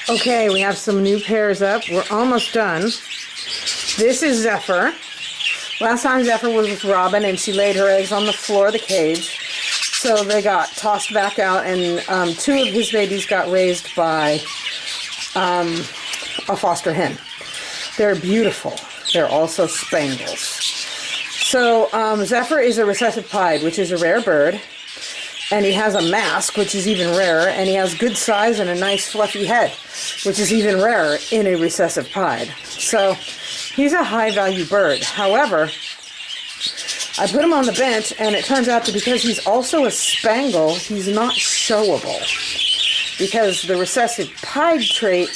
Okay, we have some new pairs up. We're almost done. This is Zephyr. Last time Zephyr was with Robin and she laid her eggs on the floor of the cage. So they got tossed back out, and two of his babies got raised by a foster hen. They're beautiful. They're also spangles. So Zephyr is a recessive pied, which is a rare bird. And he has a mask, which is even rarer. And he has good size and a nice fluffy head, which is even rarer in a recessive pied. So he's a high-value bird. However, I put him on the bench, and it turns out that because he's also a spangle, he's not showable. Because the recessive pied trait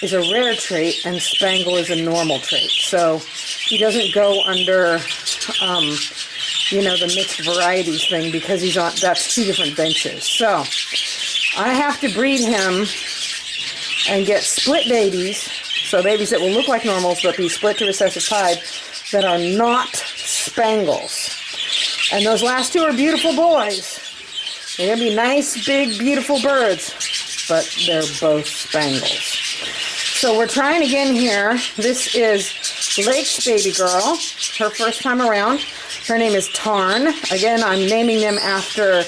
is a rare trait, and spangle is a normal trait. So he doesn't go under, the mixed varieties thing, because he's on, that's two different benches. So I have to breed him and get split babies, so babies that will look like normals, but be split to recessive pied, that are not spangles. And those last two are beautiful boys. They're going to be nice, big, beautiful birds, but they're both spangles. So we're trying again here. This is Lake's baby girl, her first time around. Her name is Tarn. Again, I'm naming them after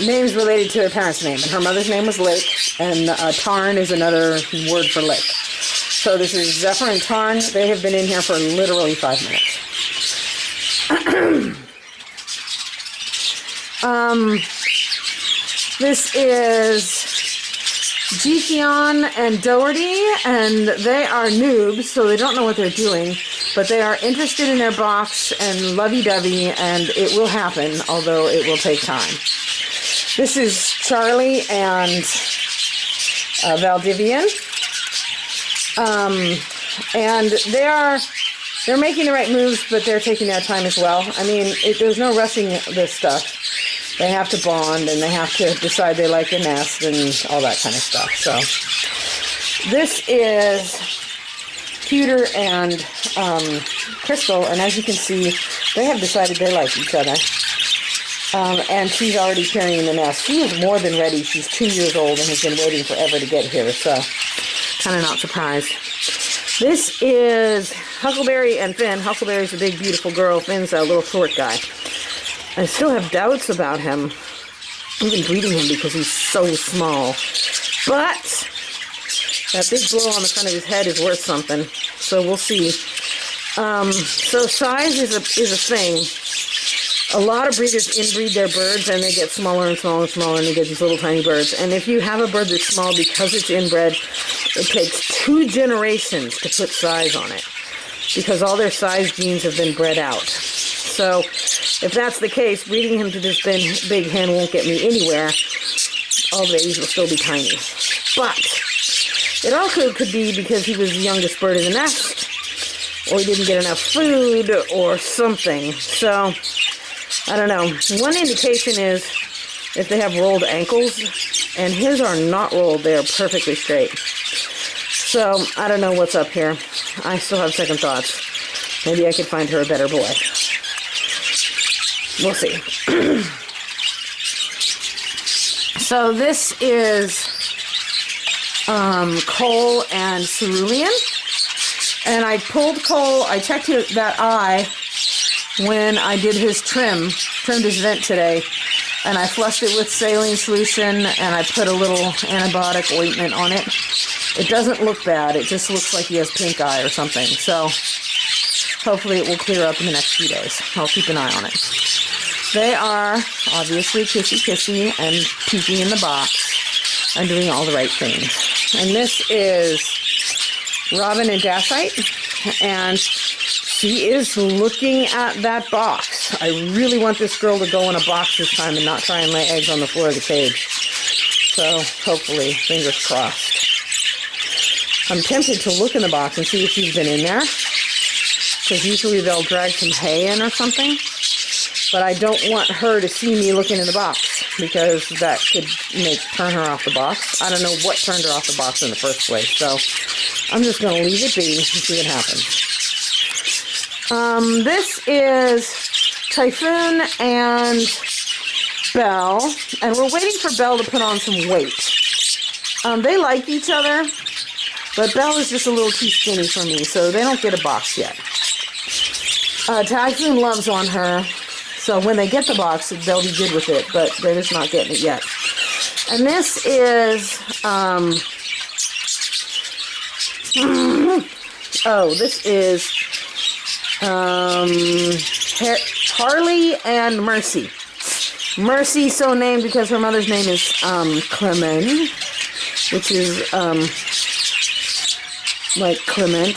names related to their parents' name. And her mother's name was Lake, and Tarn is another word for lake. So this is Zephyr and Tarn. They have been in here for literally 5 minutes. This is Geekion and Dougherty, and they are noobs, so they don't know what they're doing, but they are interested in their box and lovey-dovey, and it will happen, although it will take time. This is Charlie and Valdivian. And they're making the right moves, but they're taking their time as well. I mean, there's no rushing this stuff. They have to bond, and they have to decide they like the nest and all that kind of stuff. So this is Pewter and Crystal, and as you can see, they have decided they like each other. And she's already carrying the nest. She is more than ready. She's 2 years old and has been waiting forever to get here, so kind of not surprised. This is Huckleberry and Finn. Huckleberry's a big, beautiful girl. Finn's a little short guy. I still have doubts about him, even breeding him, because he's so small. But that big blow on the front of his head is worth something, so we'll see. So size is a thing. A lot of breeders inbreed their birds, and they get smaller and smaller and smaller, and they get these little tiny birds. And if you have a bird that's small, because it's inbred, it takes 2 generations to put size on it, because all their size genes have been bred out. So if that's the case, breeding him to this big hen won't get me anywhere. All the babies will still be tiny. But it also could be because he was the youngest bird in the nest, or he didn't get enough food, or something. So I don't know. One indication is if they have rolled ankles, and his are not rolled, they are perfectly straight. So I don't know what's up here. I still have second thoughts. Maybe I could find her a better boy. We'll see. So this is Cole and Cerulean. And I pulled Cole, I checked that eye when I did his trimmed his vent today. And I flushed it with saline solution, and I put a little antibiotic ointment on it. It doesn't look bad. It just looks like he has pink eye or something. So hopefully it will clear up in the next few days. I'll keep an eye on it. They are obviously kissy and peeking in the box and doing all the right things. And this is Robin and Dacite, and she is looking at that box. I really want this girl to go in a box this time and not try and lay eggs on the floor of the cage. So hopefully, fingers crossed. I'm tempted to look in the box and see if she's been in there, because usually they'll drag some hay in or something. But I don't want her to see me looking in the box, because that could turn her off the box. I don't know what turned her off the box in the first place, so I'm just going to leave it be and see what happens. This is Typhoon and Belle, and we're waiting for Belle to put on some weight. They like each other, but Belle is just a little too skinny for me, so they don't get a box yet. Typhoon loves on her, so when they get the box, they'll be good with it, but they're just not getting it yet. And this is, this is Harley and Mercy. Mercy, so named because her mother's name is Clement, which is like Clement,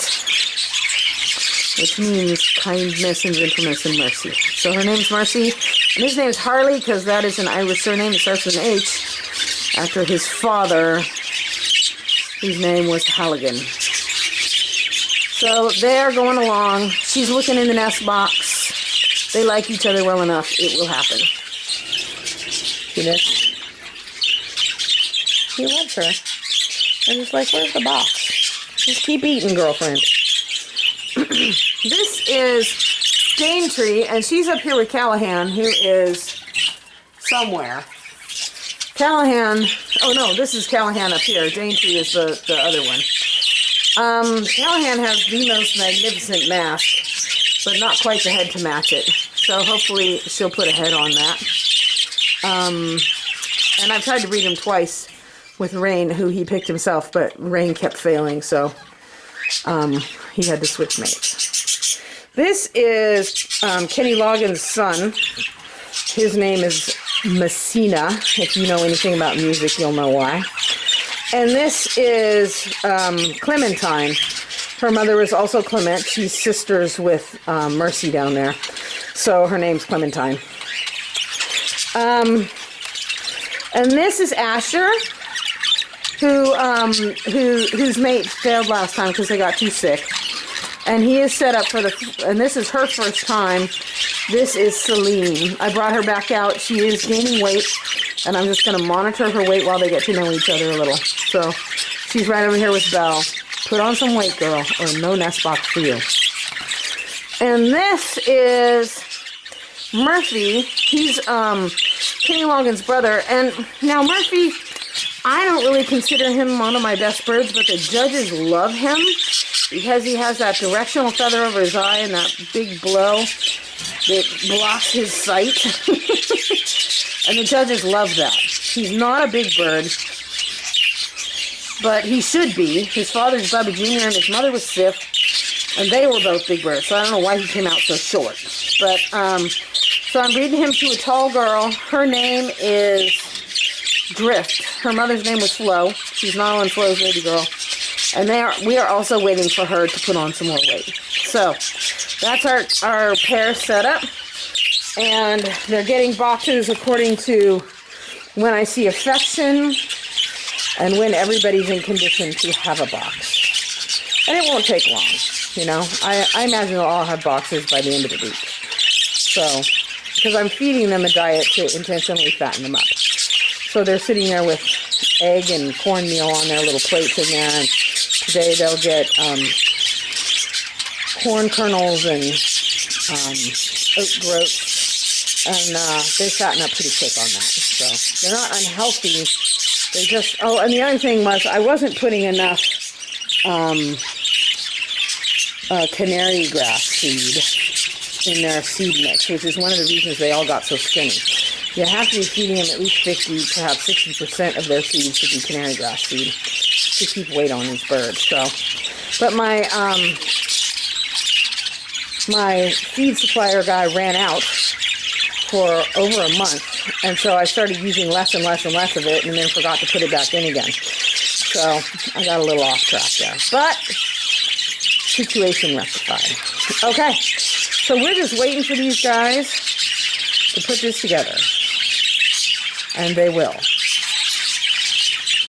which means kindness and gentleness and mercy. So her name's Mercy, and his name is Harley because that is an Irish surname. It starts with an H, after his father, whose name was Halligan. So they're going along. She's looking in the nest box. They like each other well enough. It will happen. See this? He loves her. I'm just like, where's the box? Just keep eating, girlfriend. This is Daintree, and she's up here with Callahan, who is somewhere. Callahan, oh no, this is Callahan up here. Daintree is the other one. Callahan has the most magnificent mask, but not quite the head to match it. So hopefully she'll put a head on that. And I've tried to breed him twice with Rain, who he picked himself, but Rain kept failing, so he had to switch mates. This is Kenny Loggins' son. His name is Messina. If you know anything about music, you'll know why. And this is Clementine. Her mother was also Clement. She's sisters with Mercy down there. So her name's Clementine. And this is Asher, whose mate failed last time because they got too sick. And he is set up for and this is her first time. This is Celine. I brought her back out. She is gaining weight, and I'm just going to monitor her weight while they get to know each other a little. So she's right over here with Belle. Put on some weight, girl, or no nest box for you. And this is Murphy. He's Kenny Loggins' brother. And now Murphy, I don't really consider him one of my best birds, but the judges love him because he has that directional feather over his eye and that big blow that blocks his sight. And the judges love that. He's not a big bird, but he should be. His father's Bubba Jr. and his mother was Sif, and they were both big birds, so I don't know why he came out so short. But, so I'm breeding him to a tall girl. Her name is Drift. Her mother's name was Flo. She's not on Flo's baby girl. And we are also waiting for her to put on some more weight. So that's our pair set up. And they're getting boxes according to when I see affection and when everybody's in condition to have a box. And it won't take long, you know. I imagine they'll all have boxes by the end of the week. So, because I'm feeding them a diet to intentionally fatten them up. So they're sitting there with egg and cornmeal on their little plates in there. And today they'll get corn kernels and oat groats. And they fatten up pretty quick on that. So they're not unhealthy. They just, oh, and the other thing was I wasn't putting enough canary grass seed in their seed mix, which is one of the reasons they all got so skinny. You have to be feeding them at least 50, perhaps 60% of their seed should be canary grass seed to keep weight on these birds. So, but my feed supplier guy ran out for over a month, and so I started using less and less and less of it, and then forgot to put it back in again. So I got a little off track there, but situation rectified. Okay, so we're just waiting for these guys to put this together, and they will.